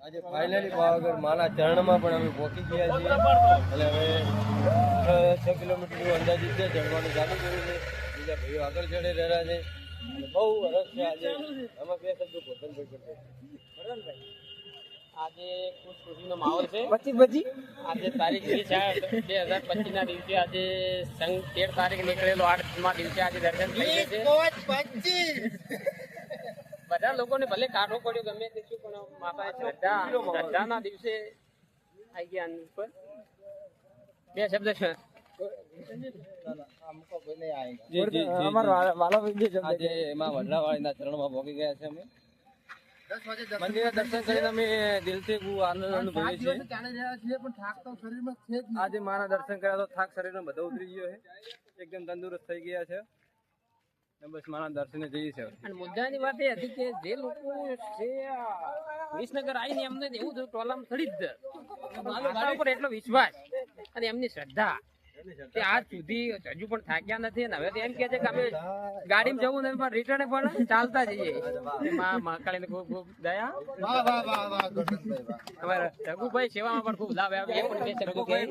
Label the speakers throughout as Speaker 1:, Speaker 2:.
Speaker 1: આજે ફાઇનલી પાવાગઢ માના ચરણમાં પણ અમે પહોંચી ગયા છીએ અને હવે 6 કિલોમીટર અંદાજિત છે ચડવાનું ચાલુ કર્યું છે. બીજા ભાઈઓ આગળ ચડી રહ્યા છે અને બહુ હરખ છે. આજે આમાં બે શબ્દો ભોજનભાઈ કરશે.
Speaker 2: આજે ખુશખુશીનો માહોલ છે. આજે તારીખ છે 2025 ના દિવસે આજે સંઘ 13 તારીખ નીકળેલો 8 માં દિવસે આજે દર્શન થઈ છે. બધા લોકોને ભલે કાઢવો પડ્યો ગમે તે શું પણ માતાની શ્રદ્ધાના દિવસે આવી ગયા ઉપર બે શબ્દ છે.
Speaker 1: આજે એમાં વડલાવાળીના ચરણમાં પહોંચી ગયા છે. અમે મંદિરના દર્શન કરીને અમે દિલથી આનંદ અનુભવીએ છીએ. આજે મારા દર્શન કર્યા તો થાક શરીરમાં બધો ઉતરી ગયો છે. એકદમ તંદુરસ્ત થઈ ગયા છે. બસ મારા દર્શને જઈએ છે.
Speaker 2: અને મુદ્દાની વાત એ હતી કે જે લોકો છે વિસનગર આવીને એમને એવું થયું ટોલામાં ચડી જ માતા પર એટલો વિશ્વાસ અને એમની શ્રદ્ધા કે આજ સુધી હજુ પણ થાક્યા નથી. અને હવે તો એમ કે છે કે અમે ગાડીમાં જવું ને પણ રિટર્ન પણ ચાલતા જઈએ. એમાં મહાકાળીને ખૂબ ખૂબ દયા. અમારા રઘુભાઈ સેવામાં પણ ખૂબ લાભ આવે. એ પણ બે શબ્દો કહે.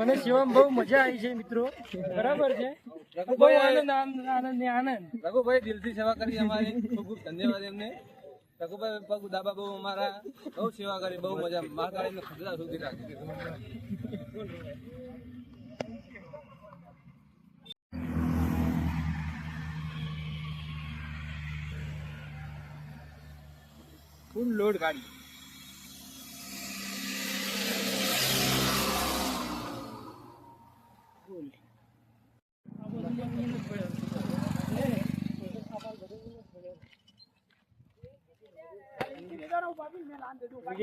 Speaker 3: મને સેવામાં બહુ મજા આવી છે મિત્રો. બરાબર છે. આનંદ
Speaker 1: રઘુભાઈ દિલથી સેવા કરી અમારી. ખૂબ ખૂબ ધન્યવાદ એમને. રઘુભાઈ પગ દાબા બહુ અમારા બહુ સેવા કરી. બહુ મજા મહાકાળીને ખુદા સુધી રાખી.
Speaker 3: ફૂલ લોડ ગાડી.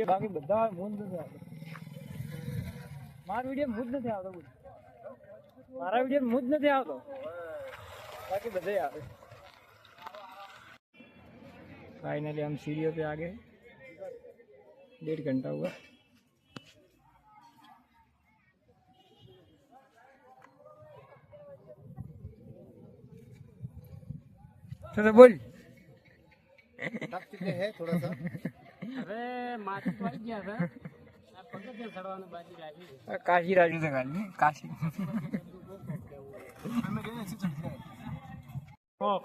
Speaker 3: બાકી બધા મૂળ નથી આવતો. મારા વિડીયો મૂળ નથી આવતો. મારા વિડીયો મૂળ નથી આવતો. बाकी बधे आ गए. फाइनली हम सीढ़ियों पे आ गए. 1.5 घंटा हुआ. तो बोल
Speaker 1: थक चुके हैं थोड़ा सा.
Speaker 2: अरे माची तो आई गया था. પગથિયા ચડવાનું બાકી રાખી.
Speaker 3: કાશી રાજુ से गाड़ी काशी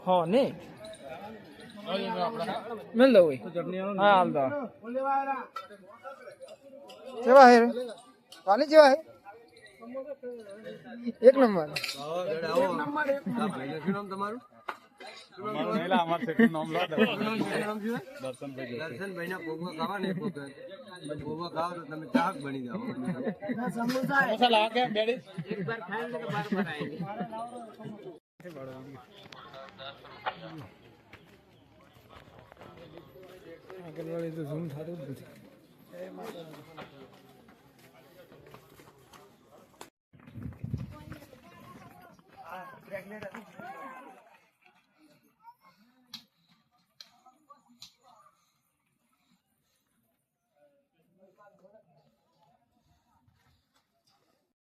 Speaker 3: हो ने मिल दो भाई. हाँ हाल दो सेवा है वाली सेवा है. एक नंबर
Speaker 1: તમારું દર્શનભાઈ ના પોગવા ખાવા ને પોગવા ખાવ તો તમે ચાક બની જાઓ.
Speaker 2: एक बार खाएंगे तो बार बार आएंगे.
Speaker 3: આગળ વાળી તો ઝૂમ થતું જ નથી.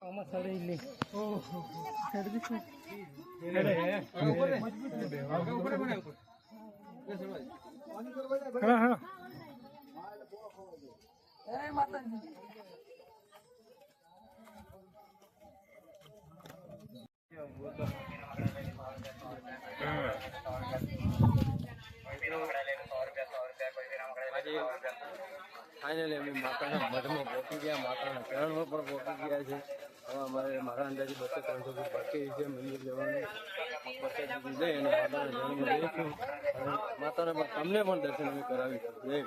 Speaker 3: આમાં સડી લે. ઓહો હા હા
Speaker 1: ફાઇનલી અમે માતાના મઢમાં પહોંચી ગયા. માતાના ચરણમાં પણ પહોંચી ગયા છે. હવે અમારે મારા અંદાજે 200-300 ફૂટ બાકી છે મંદિર જવાનું. પ્રસાદ લઈ અને માતાના ચરણમાં જઈશું અને માતાના પણ તમને પણ દર્શન અમે કરાવીશું. જય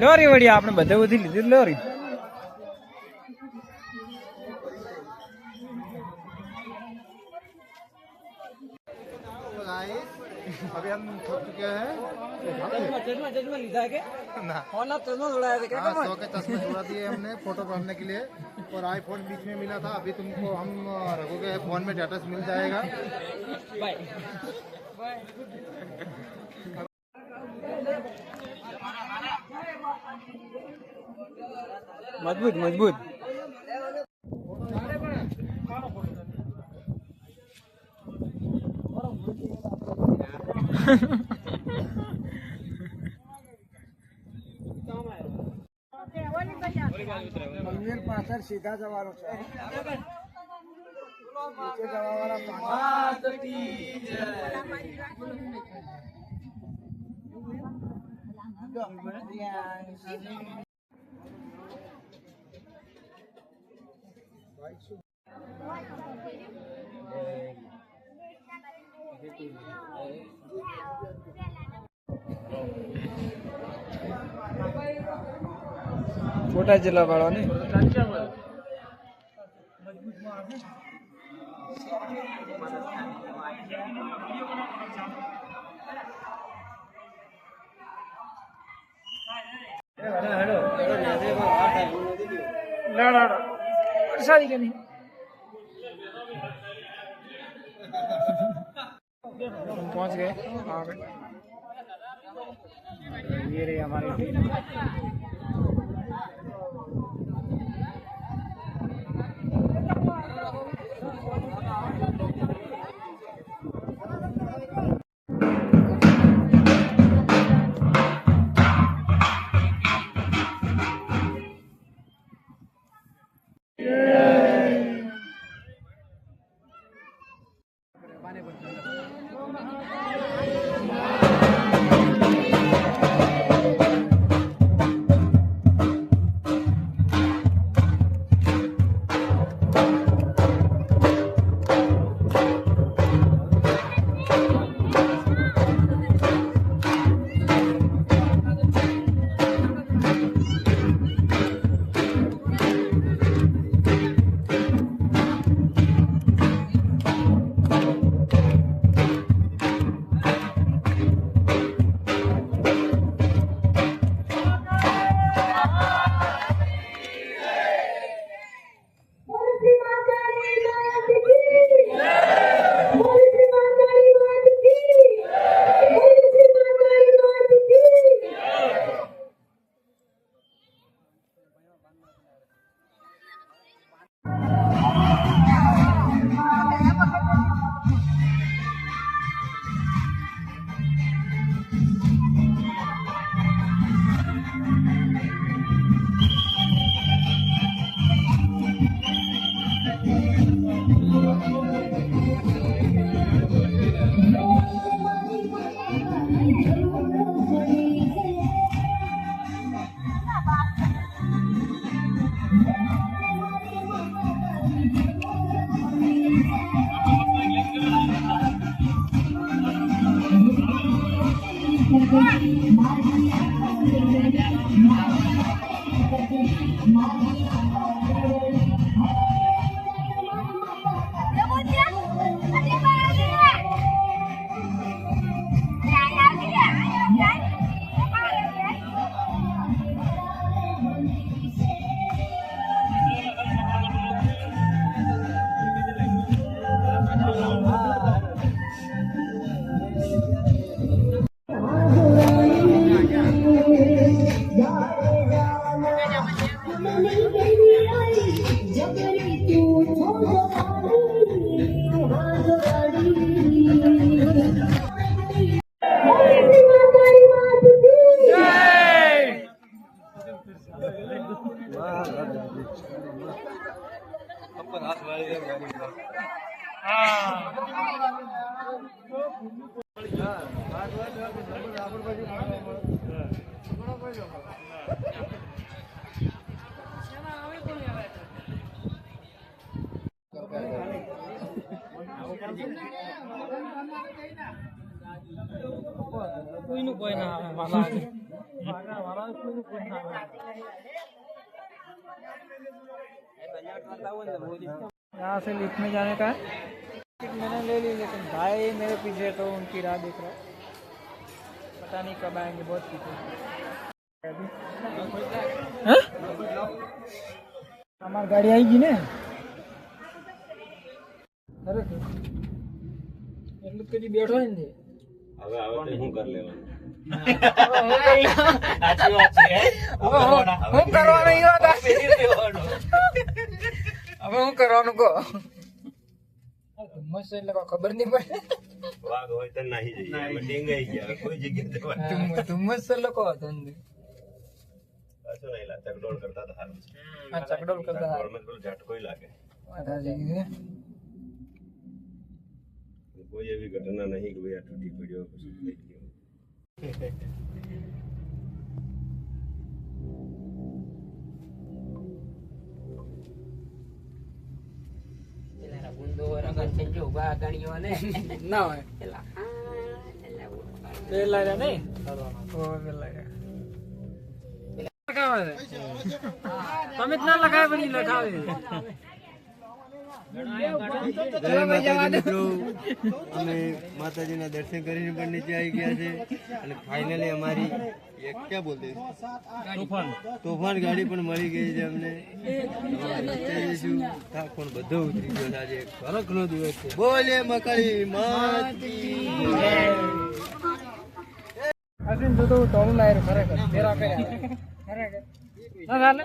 Speaker 3: લોરી વળી આપણે બધે બધી લીધી લોરી.
Speaker 1: अभी हम थक चुके हैं.
Speaker 3: चश्मा लीधा के
Speaker 1: ना
Speaker 3: चश्मा उड़ाया था क्या.
Speaker 1: 100 के चश्मे छुड़ा दिए हमने फोटो पढ़ने के लिए. और आईफोन बीच में मिला था. अभी तुमको हम रखोगे फोन में डाटा मिल जाएगा.
Speaker 3: बाय. મજબૂત મજબૂત
Speaker 4: મંદિર પાછળ સીધા જવાનું છે નીચે જવાવાળા ફોટા જેટલા પાડવાની सारी के नहीं हम पहुंच गए ये रही हमारी टीम
Speaker 3: કોઈનું કોઈ ના આવે વાલા વાલા કોઈનું કોઈ ના આવે यहाँ से लिफ्ट में जाने का है मैंने ले ली लेकिन भाई मेरे पीछे तो उनकी राह देख रहा है पता नहीं कब आएंगे बहुत पीछे हमारी गाड़ी आएगी ने अरे એટલું કદી બેઠો ને
Speaker 1: હવે આવે તો શું કરી લેવાનું
Speaker 3: હું કરવાનું ઈ વાત આ. હવે હું કરવાનું કહો ધુમ્મસ એટલે કોઈ ખબર નહીં પડે
Speaker 1: વાઘ હોય તો નાહી જઈએ અમે ટેંગાઈ ગયા કોઈ જગ્યાએ
Speaker 3: ધુમ્મસ એટલે કહો ધંધે
Speaker 1: પાછો નહીં લા ચકડોળ કરતા તો સારું છે
Speaker 3: આ ચકડોળ કરતા
Speaker 1: ચકડોળમાં પેલું ઝટકોય લાગે કોઈ એવી ઘટના નહીં કે ભાઈ આ તૂટી પડ્યો પછી થઈ ગયો
Speaker 2: પેલા ગુંદો રગન છે જો ઉભા ગણીઓ ને
Speaker 3: ના હોય
Speaker 2: પેલા
Speaker 3: પેલા રહ્યા નહીં ઓ પેલા રહ્યા લગાવે તમે જ ના લગાવે પણ ઈ લગાવે
Speaker 1: અમે માતાજીના દર્શન કરીને પણ નીચે આવી ગયા છે અને ફાઇનલી અમારી એક ક્યાં બોલતે તોફાન ગાડી પણ મળી ગઈ છે અમને નીચે જઈશું પણ બધો ઉતરી ગયો છે. આજે એક ફરકનો દિવસ છે. બોલે મકડી માતી
Speaker 3: અશ્વિન તો ટોલું લાયર ખરેખર તેરા કર્યા ખરેખર ના ચાલે